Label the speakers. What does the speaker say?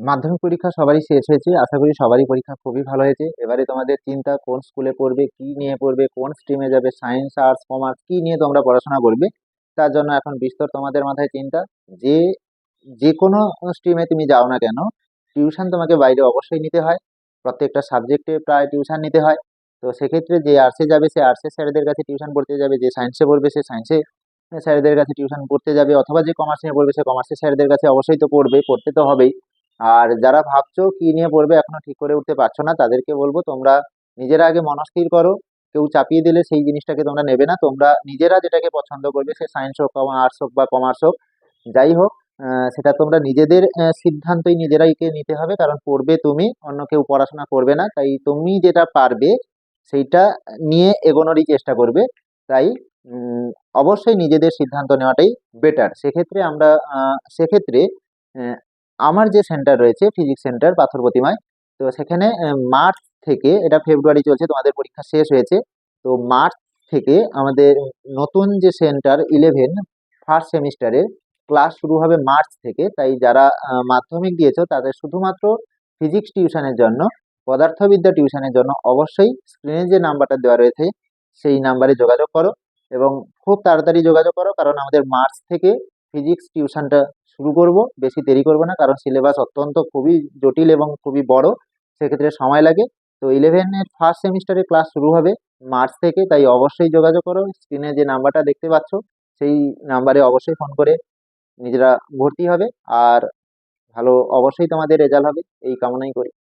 Speaker 1: মাধ্যমিক পরীক্ষা সবারই শেষ হয়েছে। আশা করি সবারই পরীক্ষা খুবই ভালো হয়েছে। এবারে তোমাদের চিন্তা কোন স্কুলে পড়বে, কি নিয়ে পড়বে, কোন স্ট্রিমে যাবে, সায়েন্স, আর্টস, কমার্স, কি নিয়ে তোমরা পড়াশোনা করবে। তার জন্য এখন বিস্তর তোমাদের মাথায় চিন্তা যে যে কোনো স্ট্রিমে তুমি যাও না কেন, টিউশন তোমাকে বাইরে অবশ্যই নিতে হয়। প্রত্যেকটা সাবজেক্টে প্রায় টিউশন নিতে হয়। তো সেক্ষেত্রে যে আর্টসে যাবে সে আর্টসের স্যারেদের কাছে টিউশন পড়তে যাবে, যে সায়েন্সে পড়বে সে সায়েন্সে স্যারেদের কাছে টিউশন পড়তে যাবে, অথবা যে কমার্স নিয়ে পড়বে সে কমার্সের স্যারেদের কাছে অবশ্যই তো পড়বে, পড়তে তো হবেই। আর যারা ভাবছো কি নিয়ে পড়বে এখনো ঠিক করে উঠতে পারছো না, তাদেরকে বলবো তোমরা নিজেরা আগে মনস্থির করো। কেউ চাপিয়ে দিলে সেই জিনিসটাকে তোমরা নেবে না, তোমরা নিজেরা যেটাকে পছন্দ করবে, সে সায়েন্স হোক, আর্টস হোক বা কমার্স হোক, যাই হোক, সেটা তোমরা নিজেদের সিদ্ধান্তই নিজেরাইকে নিতে হবে। কারণ পড়বে তুমি, অন্য কেউ পড়াশোনা করবে না, তাই তুমি যেটা পারবে সেইটা নিয়ে এগোনোরই চেষ্টা করবে। তাই অবশ্যই নিজেদের সিদ্ধান্ত নেওয়াটাই বেটার। সেক্ষেত্রে আমরা সেক্ষেত্রে আহ, আমার যে সেন্টার রয়েছে ফিজিক্স সেন্টার পাথর প্রতিমায়, তো সেখানে মার্চ থেকে, এটা ফেব্রুয়ারি চলছে, তোমাদের পরীক্ষা শেষ হয়েছে, তো মার্চ থেকে আমাদের নতুন যে সেন্টার 11 ফার্স্ট সেমিস্টারের ক্লাস শুরু হবে মার্চ থেকে। তাই যারা মাধ্যমিক দিয়েছো তাদের শুধুমাত্র ফিজিক্স টিউশনের জন্য, পদার্থবিদ্যা টিউশনের জন্য অবশ্যই স্ক্রিনে যে নাম্বারটা দেওয়া রয়েছে সেই নাম্বারে যোগাযোগ করো, এবং খুব তাড়াতাড়ি যোগাযোগ করো, কারণ আমাদের মার্চ থেকে ফিজিক্স টিউশনটা শুরু করব। বেশি দেরি করবো না, কারণ সিলেবাস অত্যন্ত খুবই জটিল এবং খুবই বড়, সেক্ষেত্রে সময় লাগে। তো 11-এর ফার্স্ট সেমিস্টারে ক্লাস শুরু হবে মার্চ থেকে, তাই অবশ্যই যোগাযোগ করো। স্ক্রিনে যে নাম্বারটা দেখতে পাচ্ছ সেই নাম্বারে অবশ্যই ফোন করে নিজেরা ভর্তি হবে। আর ভালো অবশ্যই তোমাদের রেজাল্ট হবে এই কামনাই করি।